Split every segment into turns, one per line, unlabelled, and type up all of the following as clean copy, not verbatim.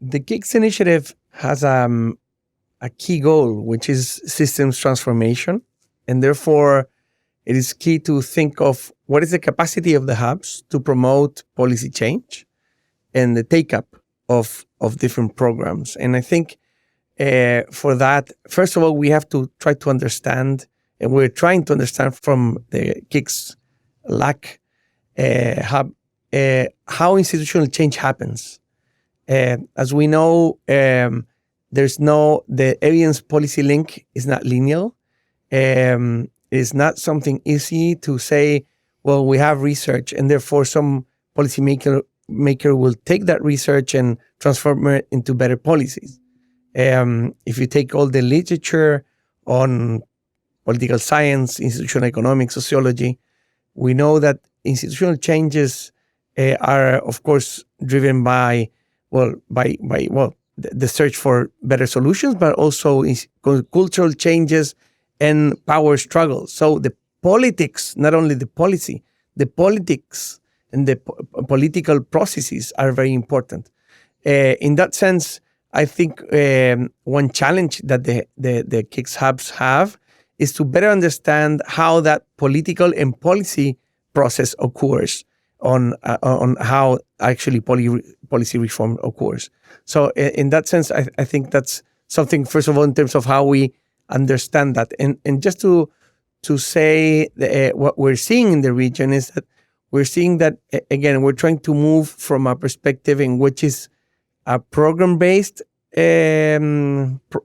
The KIX initiative has a key goal, which is systems transformation. And therefore, it is key to think of what is the capacity of the hubs to promote policy change and the take-up of different programs. And I think for that, first of all, we have to try to understand, and we're trying to understand from the KIX LAC hub, how institutional change happens. As we know, the evidence policy link is not linear. It's not something easy to say, well, we have research and therefore some policymaker will take that research and transform it into better policies. If you take all the literature on political science, institutional economics, sociology, we know that institutional changes are, of course, driven by the search for better solutions, but also cultural changes and power struggles. So the politics, not only the policy, the politics and the political processes are very important. In that sense, I think one challenge that the KIX hubs have is to better understand how that political and policy process occurs on how actually policy reform occurs. So in that sense, I think that's something, first of all, in terms of how we understand that. And just to say what we're seeing in the region is that we're seeing that, again, we're trying to move from a perspective in which is a program-based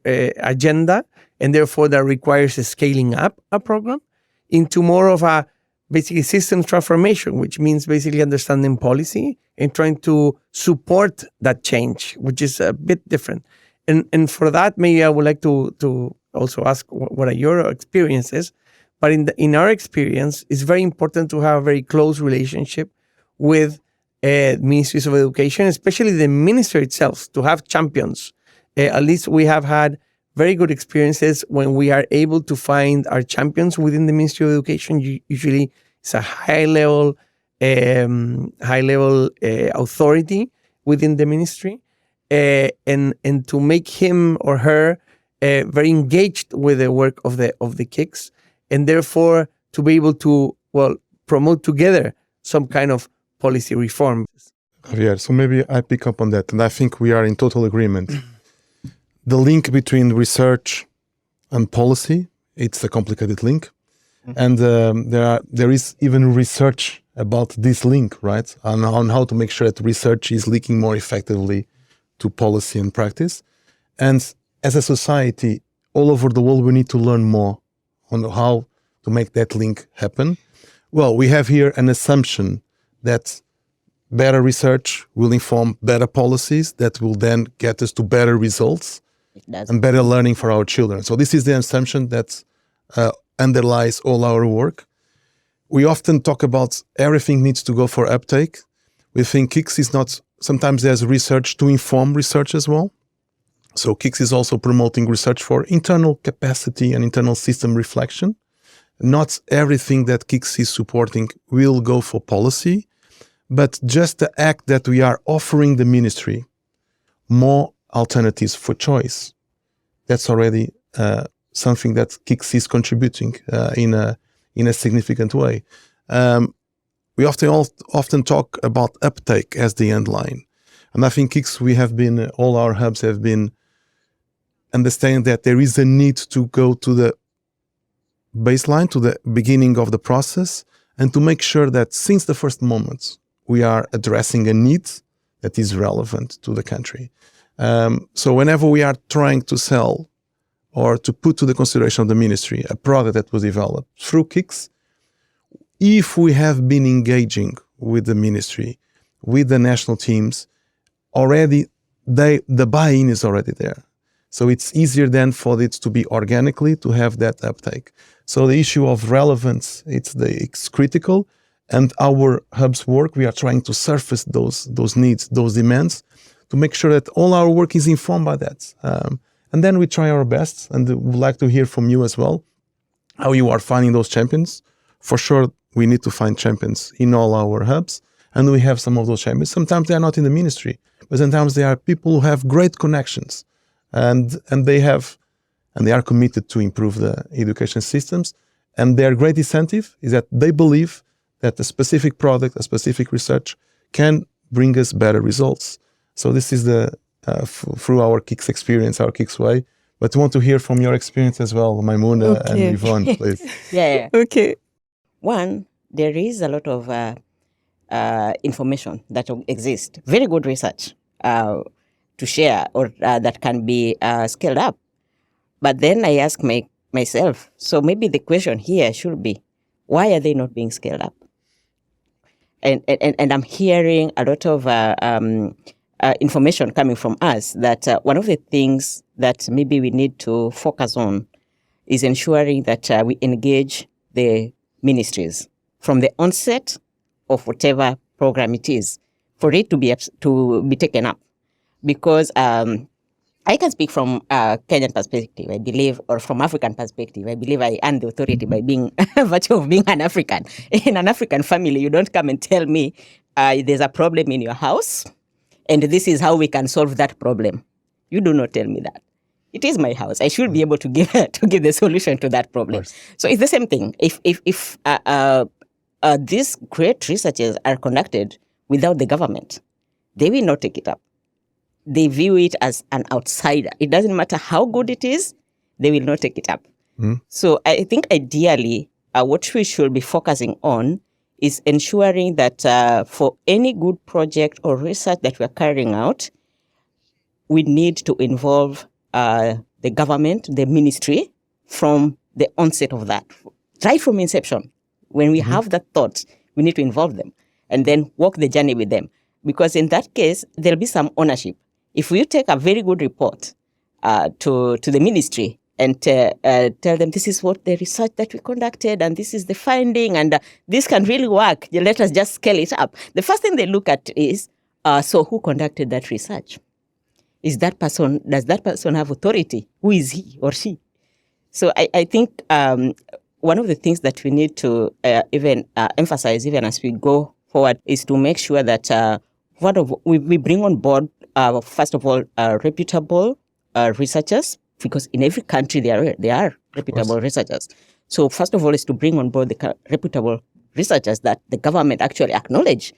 agenda, and therefore that requires a scaling up a program, into more of a basically systems transformation, which means basically understanding policy and trying to support that change, which is a bit different. And for that, maybe I would like to also ask what are your experiences. But in our experience, it's very important to have a very close relationship with ministries of education, especially the ministry itself, to have champions. At least we have had very good experiences when we are able to find our champions within the Ministry of Education. Usually it's a high-level authority within the ministry, and to make him or her very engaged with the work of the KIX, and therefore to be able to promote together some kind of policy reform.
Javier, so maybe I pick up on that, and I think we are in total agreement. The link between research and policy, it's a complicated link. And there is even research about this link, right? On how to make sure that research is linking more effectively to policy and practice. And as a society, all over the world, we need to learn more on how to make that link happen. Well, we have here an assumption that better research will inform better policies that will then get us to better results and better learning for our children. So this is the assumption that underlies all our work. We often talk about everything needs to go for uptake. We think KIX is not, sometimes there's research to inform research as well. So KIX is also promoting research for internal capacity and internal system reflection. Not everything that KIX is supporting will go for policy, but just the act that we are offering the ministry more alternatives for choice, that's already something that KIX is contributing in a significant way. We often talk about uptake as the end line. And I think KIX, all our hubs have been understanding that there is a need to go to the baseline, to the beginning of the process, and to make sure that since the first moment, we are addressing a need that is relevant to the country. So whenever we are trying to sell or to put to the consideration of the ministry a product that was developed through KIX, if we have been engaging with the ministry, with the national teams, already the buy-in is already there. So it's easier then for it to be organically, to have that uptake. So the issue of relevance, it's critical. And our hub's work, we are trying to surface those needs, those demands, to make sure that all our work is informed by that. And then we try our best, and would like to hear from you as well, how you are finding those champions. For sure, we need to find champions in all our hubs. And we have some of those chambers. Sometimes they are not in the ministry, but sometimes they are people who have great connections, and they are committed to improve the education systems. And their great incentive is that they believe that a specific product, a specific research can bring us better results. So this is through our KIX experience, our KIX way. But we want to hear from your experience as well, Maïmouna and Yvonne, please.
Yeah.
Okay.
One, there is a lot of information that exists, very good research to share or that can be scaled up. But then I ask myself, so maybe the question here should be, why are they not being scaled up? And I'm hearing a lot of information coming from us that one of the things that maybe we need to focus on is ensuring that we engage the ministries from the onset of whatever program it is for it to be taken up. Because I can speak from a Kenyan perspective, I believe, or from African perspective. I believe I earn the authority by being virtue of being an African. In an African family, you don't come and tell me there's a problem in your house and this is how we can solve that problem. You do not tell me that. It is my house. I should be able to give the solution to that problem. So it's the same thing. If these great researches are conducted without the government, they will not take it up. They view it as an outsider. It doesn't matter how good it is, they will not take it up. So I think ideally, what we should be focusing on is ensuring that for any good project or research that we're carrying out, we need to involve the government, the ministry, from the onset of that. Right from inception. When we have that thought, we need to involve them and then walk the journey with them. Because in that case, there'll be some ownership. If we take a very good report to the ministry and tell them this is what the research that we conducted and this is the finding and this can really work, let us just scale it up. The first thing they look at is, so who conducted that research? Does that person have authority? Who is he or she? So I think one of the things that we need to even emphasize, even as we go forward, is to make sure that we bring on board, first of all, reputable researchers, because in every country there are reputable researchers. So first of all is to bring on board the reputable researchers that the government actually acknowledge,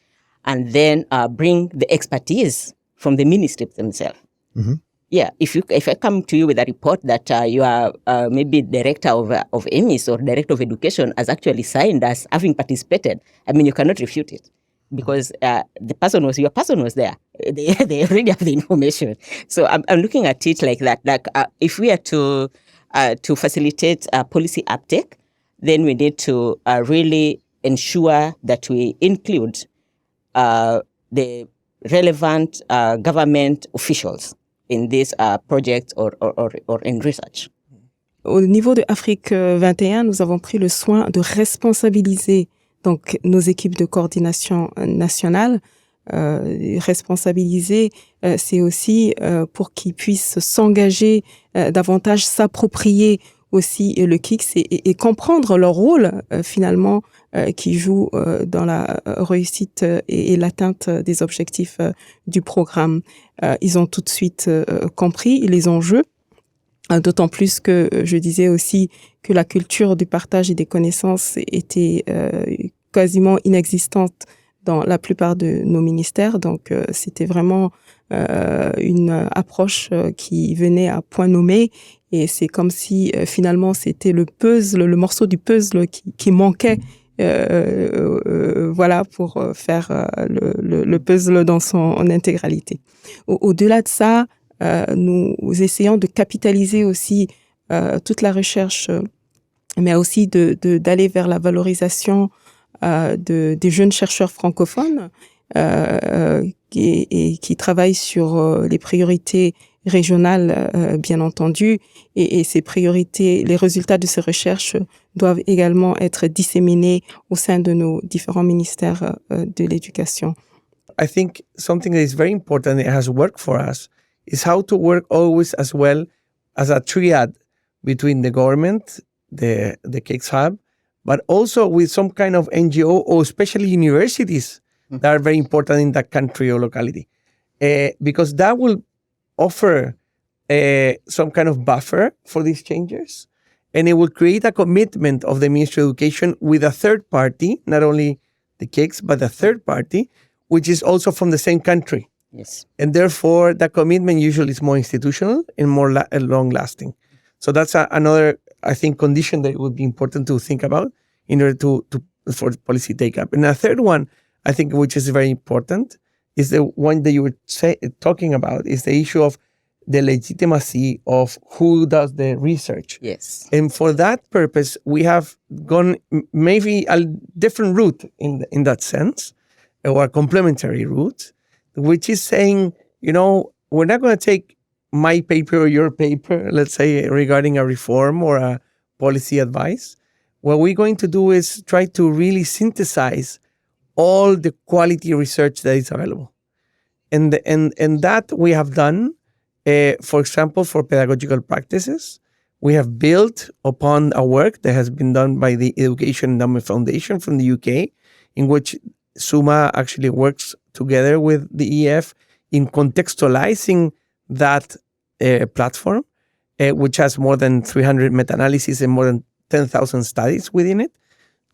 and then bring the expertise from the ministries themselves. Yeah, if I come to you with a report that you are maybe director of mise or director of education has actually signed as having participated, I mean, you cannot refute it because your person was there. They already have the information. So I'm looking at it like that. Like if we are to facilitate policy uptake, then we need to really ensure that we include the relevant government officials in this project or in research.
Au niveau de Afrique 21, nous avons pris le soin de responsabiliser donc nos équipes de coordination nationale. Responsabiliser, c'est aussi pour qu'ils puissent s'engager davantage, s'approprier aussi le KIX et comprendre leur rôle finalement qui joue dans la réussite et l'atteinte des objectifs du programme. Ils ont tout de suite compris les enjeux, d'autant plus que je disais aussi que la culture du partage et des connaissances était quasiment inexistante dans la plupart de nos ministères. Donc, c'était vraiment une approche qui venait à point nommé. Et c'est comme si, finalement, c'était le morceau du puzzle qui manquait, voilà, pour faire le puzzle dans son intégralité. Au-delà de ça, nous essayons de capitaliser aussi toute la recherche, mais aussi d'aller vers la valorisation des jeunes chercheurs francophones qui travaillent sur les priorités régionales, bien entendu, et ces priorités, les résultats de ces recherches doivent également être disséminés au sein de nos différents ministères de l'éducation.
I think something that is very important that has worked for us is how to work always as well as a triad between the government, the KIX Hub, but also with some kind of NGO or especially universities that are very important in that country or locality. Because that will offer some kind of buffer for these changes. And it will create a commitment of the Ministry of Education with a third party, not only the KIX, but a third party, which is also from the same country.
Yes.
And therefore, that commitment usually is more institutional and more long-lasting. So that's another, I think, condition that it would be important to think about in order for policy take-up. And a third one, I think, which is very important, is the one that you were talking about, is the issue of the legitimacy of who does the research.
Yes.
And for that purpose, we have gone maybe a different route in that sense, or a complementary route, which is saying, we're not going to take my paper or your paper, let's say, regarding a reform or a policy advice. What we're going to do is try to really synthesize all the quality research that is available. And that we have done. For example, for pedagogical practices, we have built upon a work that has been done by the Education Endowment Foundation from the UK, in which SUMA actually works together with the EF in contextualizing that platform, which has more than 300 meta-analyses and more than 10,000 studies within it,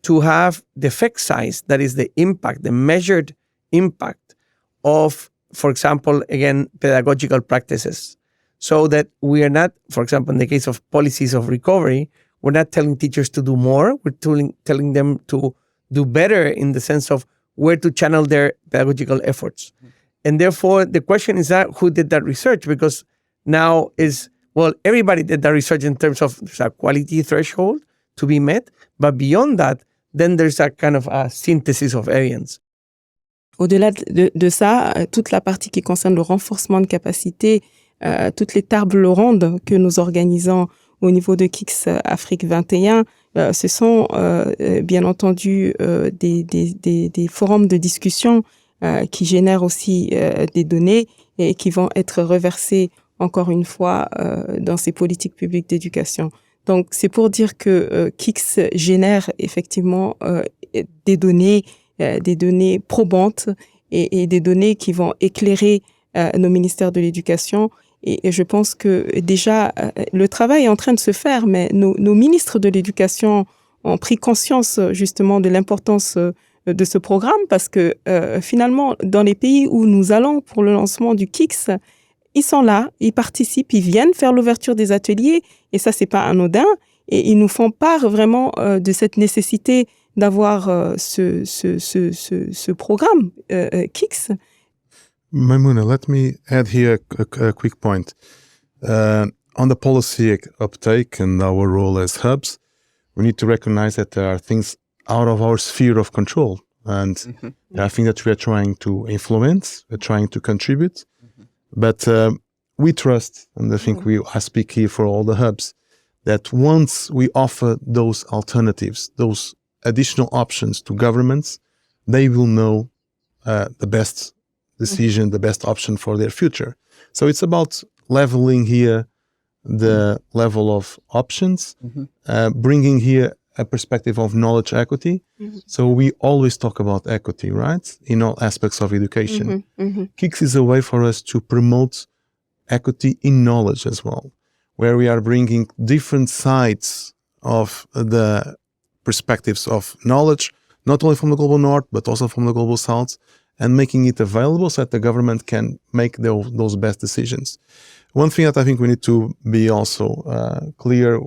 to have the effect size, that is the impact, the measured impact of, for example, again, pedagogical practices. So that we are not, for example, in the case of policies of recovery, we're not telling teachers to do more, we're telling them to do better in the sense of where to channel their pedagogical efforts. And therefore, the question is that who did that research? Because now everybody did that research in terms of there's a quality threshold to be met, but beyond that, then there's a kind of a synthesis of evidence.
Au-delà de ça, toute la partie qui concerne le renforcement de capacité, toutes les tables rondes que nous organisons au niveau de KIX Afrique 21, ce sont bien entendu des forums de discussion qui génèrent aussi des données et qui vont être reversées encore une fois dans ces politiques publiques d'éducation. Donc c'est pour dire que KIX génère effectivement des données probantes et des données qui vont éclairer nos ministères de l'éducation. Et je pense que déjà, le travail est en train de se faire, mais nos ministres de l'éducation ont pris conscience justement de l'importance de ce programme parce que finalement, dans les pays où nous allons pour le lancement du KIX, ils sont là, ils participent, ils viennent faire l'ouverture des ateliers et ça, c'est pas anodin. Et ils nous font part vraiment de cette nécessité d'avoir ce programme KIX.
Maïmouna, let me add here a quick point. On the policy uptake and our role as hubs, we need to recognize that there are things out of our sphere of control. And there are things that we are trying to influence, we're trying to contribute. But we trust, and I think I speak here for all the hubs, that once we offer those alternatives, those additional options to governments, they will know the best decision, the best option for their future. So it's about leveling here the level of options, bringing here a perspective of knowledge equity. So we always talk about equity, right? In all aspects of education. KIX is a way for us to promote equity in knowledge as well, where we are bringing different sides of the perspectives of knowledge, not only from the global north, but also from the global south, and making it available so that the government can make those best decisions. One thing that I think we need to be also clear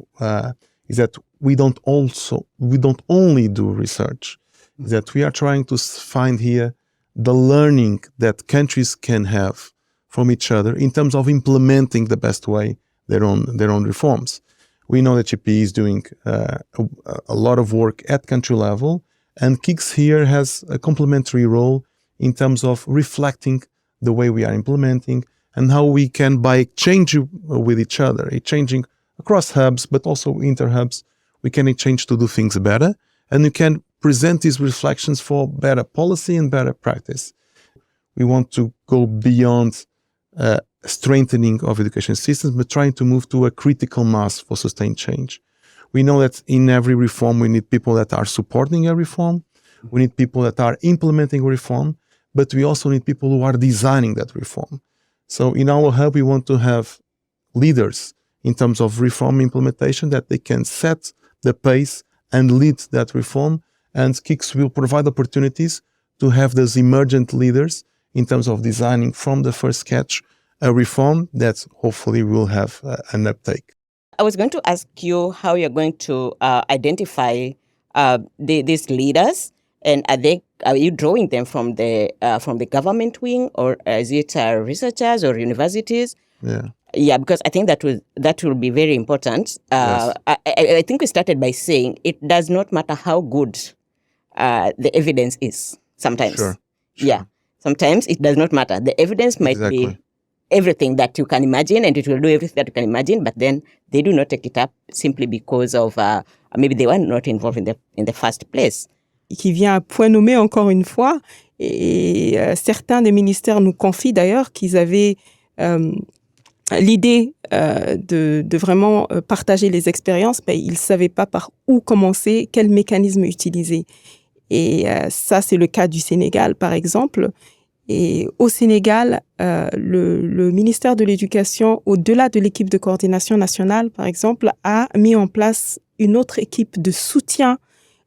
is that we don't only do research, that we are trying to find here the learning that countries can have from each other in terms of implementing the best way their own reforms. We know that GP is doing a lot of work at country level, and KIX here has a complementary role in terms of reflecting the way we are implementing and how we can, by exchange with each other, exchanging across hubs, but also inter-hubs, we can exchange to do things better, and we can present these reflections for better policy and better practice. We want to go beyond strengthening of education systems, but trying to move to a critical mass for sustained change. We know that in every reform, we need people that are supporting a reform. We need people that are implementing a reform. but we also need people who are designing that reform. So in our hub, we want to have leaders in terms of reform implementation, that they can set the pace and lead that reform. And KIX will provide opportunities to have those emergent leaders in terms of designing from the first sketch a reform that hopefully will have an uptake.
I was going to ask you how you're going to identify these leaders, and are you drawing them from the government wing, or is it researchers or universities? Yeah, because I think that will be very important.
Yes.
I think we started by saying it does not matter how good the evidence is. Sometimes,
Sure.
Yeah, sometimes it does not matter. The evidence might be everything that you can imagine, and it will do everything that you can imagine, but then they do not take it up simply because of maybe they were not involved in the first place.
Qui vient à point nommé encore une fois, et certains des ministères nous confient d'ailleurs qu'ils avaient l'idée de vraiment partager les expériences, mais ils ne savaient pas par où commencer, quel mécanisme utiliser. Et ça, c'est le cas du Sénégal, par exemple. Et au Sénégal, le ministère de l'Éducation, au-delà de l'équipe de coordination nationale, par exemple, a mis en place une autre équipe de soutien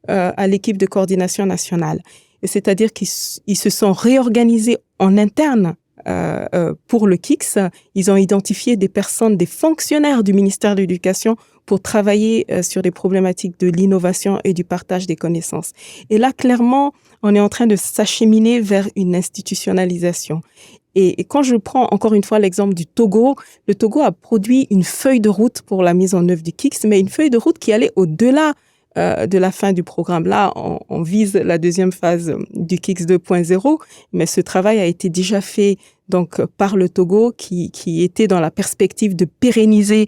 à l'équipe de coordination nationale. Et c'est-à-dire qu'ils se sont réorganisés en interne pour le KIX. Ils ont identifié des personnes, des fonctionnaires du ministère de l'Éducation pour travailler sur les problématiques de l'innovation et du partage des connaissances. Et là, clairement, on est en train de s'acheminer vers une institutionnalisation. Et quand je prends encore une fois l'exemple du Togo, le Togo a produit une feuille de route pour la mise en œuvre du KIX, mais une feuille de route qui allait au-delà de la fin du programme. Là, on vise la deuxième phase du KIX 2.0, mais ce travail a été déjà fait donc par le Togo qui était dans la perspective de pérenniser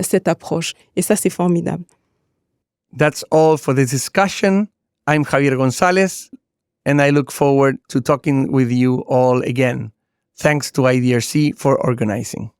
cette approche. Et ça, c'est formidable.
That's all for this discussion. I'm Javier González, and I look forward to talking with you all again. Thanks to IDRC for organizing.